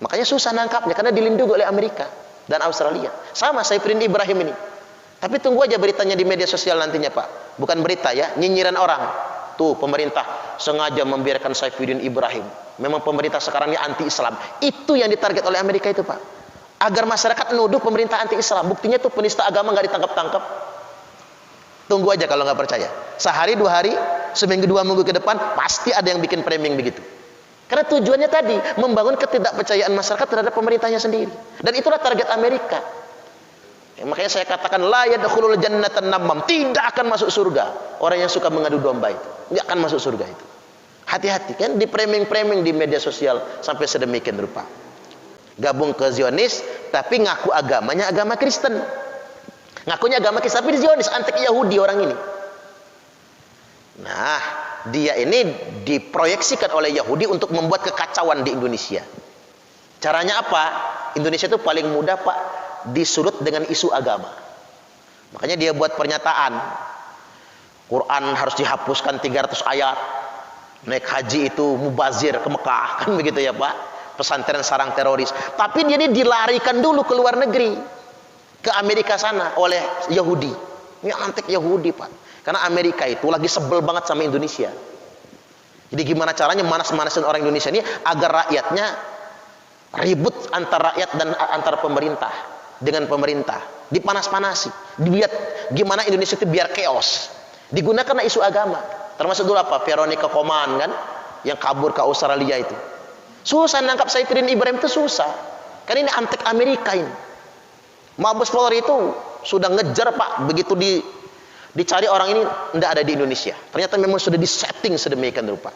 Makanya susah nangkapnya karena dilindungi oleh Amerika dan Australia. Sama Saifuddin Ibrahim ini. Tapi tunggu aja beritanya di media sosial nantinya, Pak. Bukan berita ya, nyinyiran orang. Tuh, pemerintah sengaja membiarkan Saifuddin Ibrahim. Memang pemerintah sekarang ini anti-Islam. Itu yang ditarget oleh Amerika itu, Pak. Agar masyarakat nuduh pemerintah anti-Islam. Buktinya tuh penista agama nggak ditangkap-tangkap. Tunggu aja kalau nggak percaya. Sehari, 2 hari, seminggu, 2 minggu ke depan, pasti ada yang bikin framing begitu. Karena tujuannya tadi membangun ketidakpercayaan masyarakat terhadap pemerintahnya sendiri. Dan itulah target Amerika. Ya, makanya saya katakan la yadkhulul jannatan namam, tidak akan masuk surga orang yang suka mengadu domba itu. Tidak akan masuk surga itu. Hati-hati kan di framing-framing di media sosial sampai sedemikian rupa. Gabung ke Zionis tapi ngaku agamanya agama Kristen. Ngakunya agama Kristen tapi di Zionis, antek Yahudi orang ini. Nah, dia ini diproyeksikan oleh Yahudi untuk membuat kekacauan di Indonesia. Caranya apa? Indonesia itu paling mudah, Pak, disurut dengan isu agama. Makanya dia buat pernyataan Quran harus dihapuskan 300 ayat, naik haji itu mubazir ke Mekah, kan begitu ya, Pak, pesantren sarang teroris. Tapi dia ini dilarikan dulu ke luar negeri, ke Amerika sana oleh Yahudi. Ini antek Yahudi, Pak, karena Amerika itu lagi sebel banget sama Indonesia. Jadi gimana caranya manas-manasin orang Indonesia ini agar rakyatnya ribut antar rakyat dan antar pemerintah dengan pemerintah, dipanas-panasi, dilihat gimana Indonesia itu biar chaos. Digunakan isu agama, termasuk dulu apa, Veronica Koman kan, yang kabur ke Australia itu. Susah nangkap Saifuddin Ibrahim itu susah, karena ini antek Amerika ini. Mabes Polri itu sudah ngejar, Pak, begitu dicari orang ini tidak ada di Indonesia. Ternyata memang sudah disetting sedemikian rupa.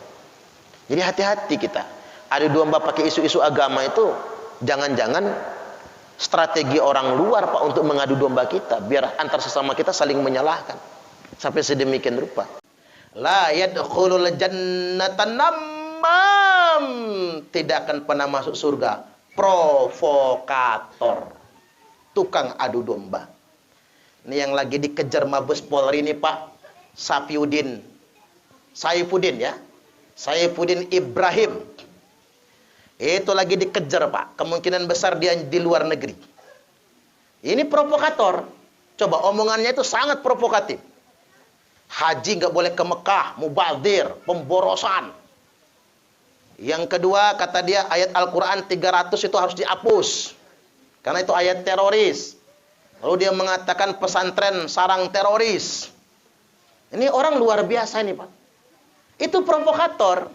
Jadi hati-hati kita. Adu domba pakai isu-isu agama itu jangan-jangan strategi orang luar, Pak, untuk mengadu domba kita, biar antar sesama kita saling menyalahkan. Sampai sedemikian rupa. La yadkhulul jannatan namam, tidak akan pernah masuk surga provokator, tukang adu domba. Ini yang lagi dikejar Mabes Polri ini, Pak, Saifuddin ya, Saifuddin Ibrahim. Itu lagi dikejar, Pak. Kemungkinan besar dia di luar negeri. Ini provokator. Coba omongannya itu sangat provokatif. Haji nggak boleh ke Mekah, mubazir, pemborosan. Yang kedua, kata dia ayat Al-Quran 300 itu harus dihapus, karena itu ayat teroris. Lalu dia mengatakan pesantren sarang teroris. Ini orang luar biasa ini, Pak. Itu provokator.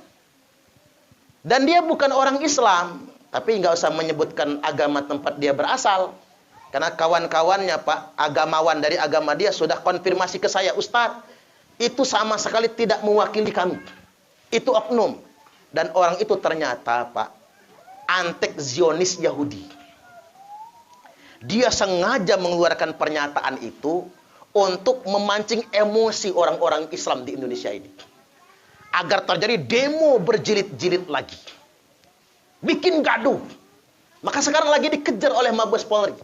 Dan dia bukan orang Islam, tapi nggak usah menyebutkan agama tempat dia berasal, karena kawan-kawannya, Pak, agamawan dari agama dia sudah konfirmasi ke saya, Ustadz, itu sama sekali tidak mewakili kami, itu oknum. Dan orang itu ternyata, Pak, antek Zionis Yahudi. Dia sengaja mengeluarkan pernyataan itu untuk memancing emosi orang-orang Islam di Indonesia ini, agar terjadi demo berjilid-jilid lagi, bikin gaduh. Maka sekarang lagi dikejar oleh Mabes Polri.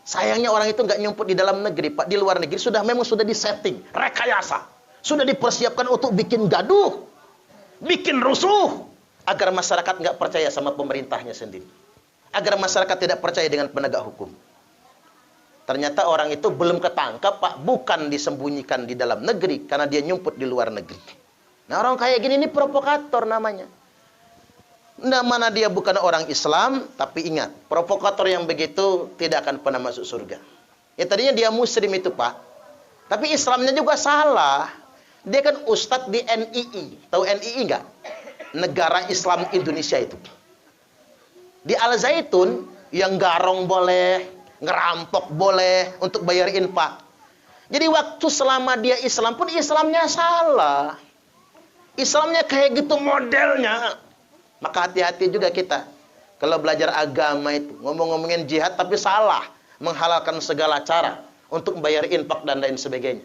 Sayangnya orang itu nggak nyumput di dalam negeri, Pak. Di luar negeri memang sudah disetting, rekayasa, sudah dipersiapkan untuk bikin gaduh, bikin rusuh, agar masyarakat nggak percaya sama pemerintahnya sendiri, agar masyarakat tidak percaya dengan penegak hukum. Ternyata orang itu belum ketangkap, Pak, bukan disembunyikan di dalam negeri, karena dia nyumput di luar negeri. Nah, orang kayak gini ini provokator namanya. Nah, mana dia bukan orang Islam, tapi ingat, provokator yang begitu tidak akan pernah masuk surga. Ya tadinya dia muslim itu, Pak, tapi Islamnya juga salah. Dia kan ustadz di NII. Tahu NII enggak? Negara Islam Indonesia itu. Di Al Zaitun yang garong boleh, ngerampok boleh untuk bayar infak. Jadi waktu selama dia Islam pun Islamnya salah. Islamnya kayak gitu modelnya. Maka hati-hati juga kita kalau belajar agama itu, ngomong-ngomongin jihad tapi salah, menghalalkan segala cara untuk membayar infak dan lain sebagainya.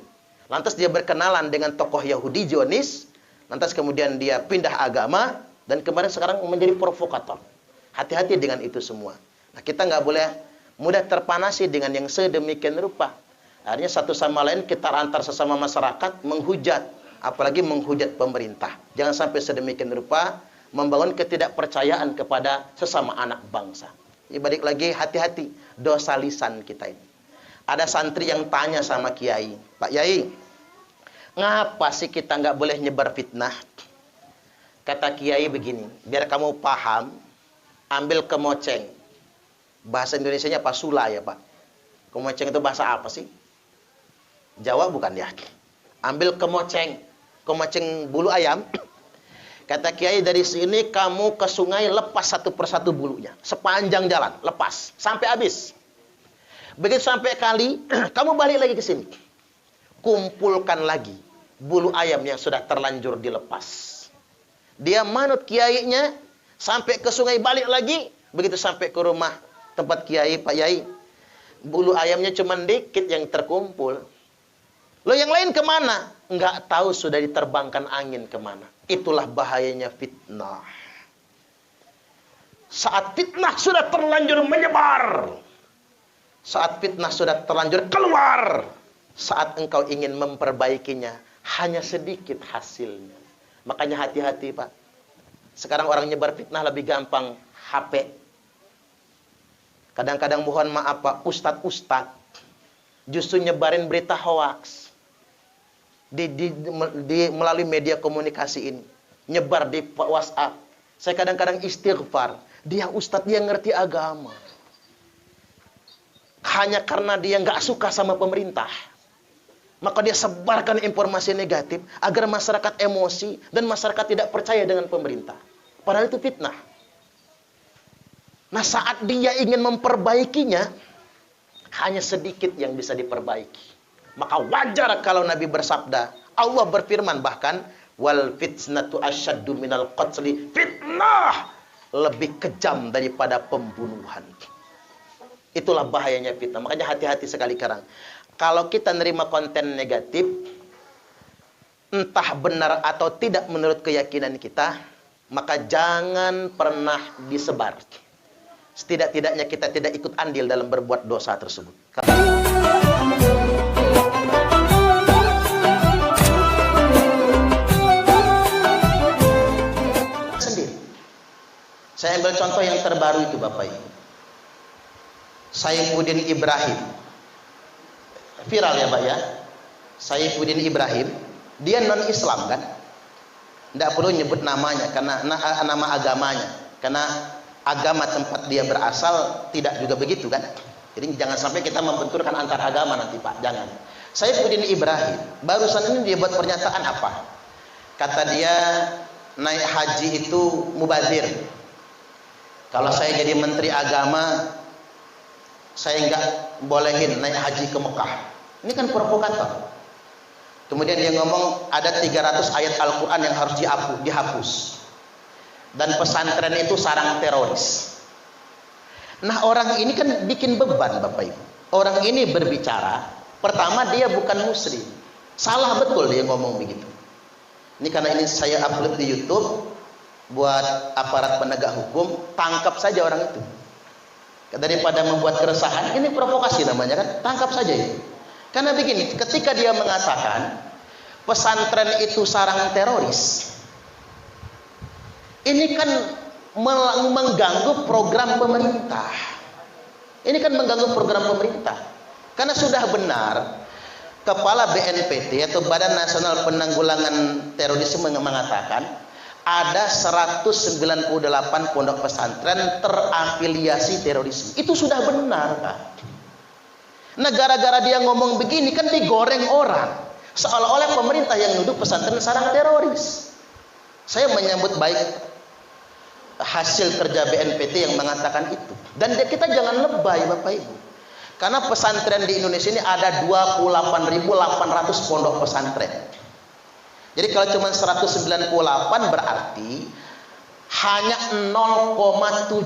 Lantas dia berkenalan dengan tokoh Yahudi Zionis, lantas kemudian dia pindah agama dan kemarin sekarang menjadi provokator. Hati-hati dengan itu semua. Nah, kita nggak boleh mudah terpanasi dengan yang sedemikian rupa. Akhirnya satu sama lain kita antar sesama masyarakat menghujat, apalagi menghujat pemerintah. Jangan sampai sedemikian rupa membangun ketidakpercayaan kepada sesama anak bangsa. Ya, balik lagi, hati-hati dosa lisan kita ini. Ada santri yang tanya sama kiai, Pak Yai, ngapa sih kita nggak boleh nyebar fitnah? Kata kiai begini, biar kamu paham, ambil kemoceng. Bahasa Indonesianya pasula ya Pak. Kemoceng itu bahasa apa sih? Jawa bukan ya? Ambil kemoceng, kemoceng bulu ayam. Kata kiai, dari sini kamu ke sungai lepas satu persatu bulunya, sepanjang jalan lepas sampai habis. Begitu sampai kali, kamu balik lagi ke sini, kumpulkan lagi bulu ayam yang sudah terlanjur dilepas. Dia manut kiainya sampai ke sungai, balik lagi. Begitu sampai ke rumah tempat kiai, Pak Yai, bulu ayamnya cuma dikit yang terkumpul. Lo yang lain kemana? Nggak tahu, sudah diterbangkan angin kemana. Itulah bahayanya fitnah. Saat fitnah sudah terlanjur menyebar, saat fitnah sudah terlanjur keluar, saat engkau ingin memperbaikinya, hanya sedikit hasilnya. Makanya hati-hati Pak. Sekarang orang nyebar fitnah lebih gampang HP. Kadang-kadang mohon maaf Pak, ustadz justru nyebarin berita hoaks melalui media komunikasi ini, nyebar di WhatsApp. Saya kadang-kadang istighfar, dia ustadz, dia ngerti agama, hanya karena dia nggak suka sama pemerintah, maka dia sebarkan informasi negatif agar masyarakat emosi dan masyarakat tidak percaya dengan pemerintah. Padahal itu fitnah. Nah, saat dia ingin memperbaikinya, hanya sedikit yang bisa diperbaiki. Maka wajar kalau Nabi bersabda, Allah berfirman bahkan, wal fitnatu asyaddu minal qatli. Fitnah lebih kejam daripada pembunuhan. Itulah bahayanya fitnah. Makanya hati-hati sekali sekarang. Kalau kita nerima konten negatif, entah benar atau tidak menurut keyakinan kita, maka jangan pernah disebar. Setidak-tidaknya kita tidak ikut andil dalam berbuat dosa tersebut. Sendiri. Saya ambil contoh yang terbaru itu Bapak Ibu. Saifuddin Ibrahim. Viral ya Pak ya. Saifuddin Ibrahim, dia non-Islam kan? Tidak perlu nyebut namanya karena nama agamanya. Karena agama tempat dia berasal tidak juga begitu kan? Jadi jangan sampai kita membenturkan antar agama nanti Pak, jangan. Saifuddin Ibrahim barusan ini dia buat pernyataan apa? Kata dia, naik haji itu mubazir. Kalau saya jadi menteri agama, saya nggak bolehin naik haji ke Mekah. Ini kan provokator. Kemudian dia ngomong ada 300 ayat Al-Quran yang harus dihapus. Dan pesantren itu sarang teroris. Nah, orang ini kan bikin beban Bapak Ibu. Orang ini berbicara, pertama dia bukan muslim. Salah betul dia ngomong begitu. Ini karena ini saya upload di YouTube buat aparat penegak hukum, tangkap saja orang itu. Daripada membuat keresahan, ini provokasi namanya kan, tangkap saja itu. Karena begini, ketika dia mengatakan pesantren itu sarang teroris, ini kan mengganggu program pemerintah. Ini kan mengganggu program pemerintah. Karena sudah benar Kepala BNPT atau Badan Nasional Penanggulangan Terorisme mengatakan ada 198 pondok pesantren terafiliasi terorisme. Itu sudah benar, Pak. Nah, gara-gara dia ngomong begini kan digoreng orang, seolah-olah pemerintah yang nuduh pesantren sarang teroris. Saya menyambut baik hasil kerja BNPT yang mengatakan itu. Dan kita jangan lebay Bapak Ibu. Karena pesantren di Indonesia ini ada 28.800 pondok pesantren. Jadi kalau cuma 198 berarti hanya 0,7%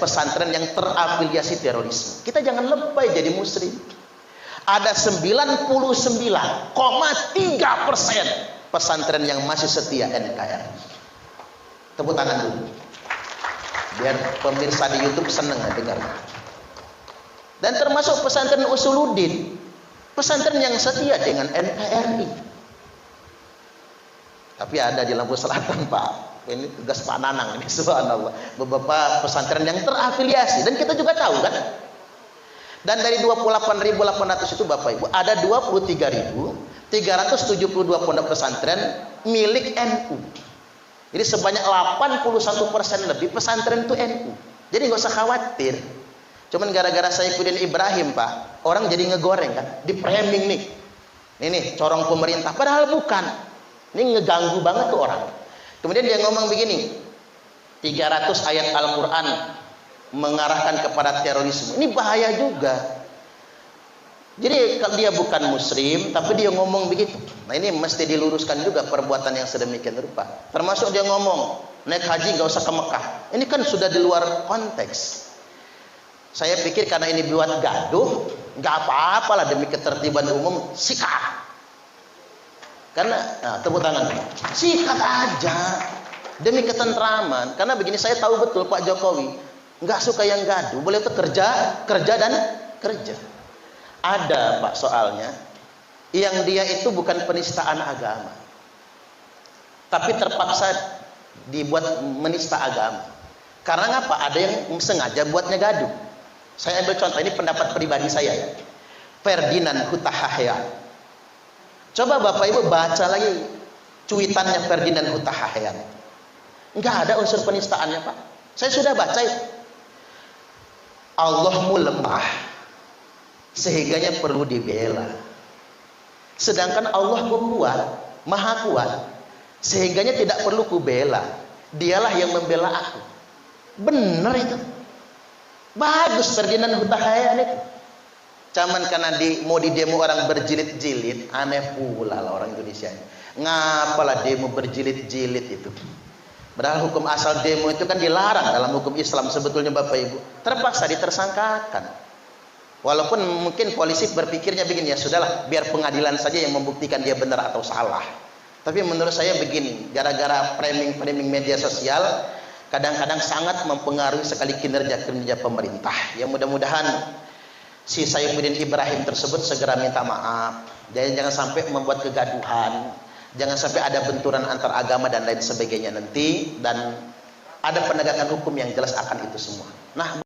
pesantren yang terafiliasi terorisme. Kita jangan lebay jadi muslim. Ada 99,3% pesantren yang masih setia NKRI. Tepuk tangan dulu. Biar pemirsa di YouTube senang dengar. Dan termasuk pesantren Usuluddin, pesantren yang setia dengan NKRI. Tapi ada di Lampung Selatan, Pak. Ini tugas Pak Nanang ini, subhanallah. Beberapa pesantren yang terafiliasi dan kita juga tahu kan. Dan dari 28.800 itu Bapak Ibu ada 23.372 pondok pesantren milik NU. Jadi sebanyak 81% lebih pesantren itu NU. Jadi nggak usah khawatir. Cuman gara-gara Saifuddin Ibrahim Pak, orang jadi ngegoreng kan, di framing nih. Ini corong pemerintah, padahal bukan. Ini ngeganggu banget tuh orang. Kemudian dia ngomong begini, 300 ayat Al-Quran mengarahkan kepada terorisme. Ini bahaya juga. Jadi kalau dia bukan muslim, tapi dia ngomong begitu. Nah ini mesti diluruskan juga perbuatan yang sedemikian rupa. Termasuk dia ngomong, naik haji nggak usah ke Mekah. Ini kan sudah di luar konteks. Saya pikir karena ini buat gaduh, nggak apa-apalah demi ketertiban umum, sikat. Karena, nah, tepuk tangan, sikat aja demi ketentraman. Karena begini, saya tahu betul Pak Jokowi nggak suka yang gaduh. Beliau itu kerja dan kerja. Ada Pak soalnya, yang dia itu bukan penistaan agama, tapi terpaksa dibuat menista agama. Karena apa? Ada yang sengaja buatnya gaduh. Saya ambil contoh, ini pendapat pribadi saya ya. Ferdinand Huta Heian. Coba Bapak Ibu baca lagi cuitannya Ferdinand Huta Heian. Enggak ada unsur penistaannya Pak. Saya sudah baca itu. Allahmu lemah sehingganya perlu dibela. Sedangkan Allah kuat, maha kuat, sehingganya tidak perlu kubela. Dialah yang membela aku. Benar itu. Bagus Ferdinand Huta Heian itu. Cuman karena mau di demo orang berjilid-jilid, aneh pula lah orang Indonesia ini. Ngapalah demo berjilid-jilid itu. Padahal hukum asal demo itu kan dilarang dalam hukum Islam sebetulnya Bapak Ibu. Terpaksa ditersangkakan. Walaupun mungkin polisi berpikirnya begini, ya sudahlah, biar pengadilan saja yang membuktikan dia benar atau salah. Tapi menurut saya begini, gara-gara framing media sosial, kadang-kadang sangat mempengaruhi sekali kinerja pemerintah. Ya mudah-mudahan si Saifuddin Ibrahim tersebut segera minta maaf. Dan jangan sampai membuat kegaduhan. Jangan sampai ada benturan antar agama dan lain sebagainya nanti. Dan ada penegakan hukum yang jelas akan itu semua. Nah,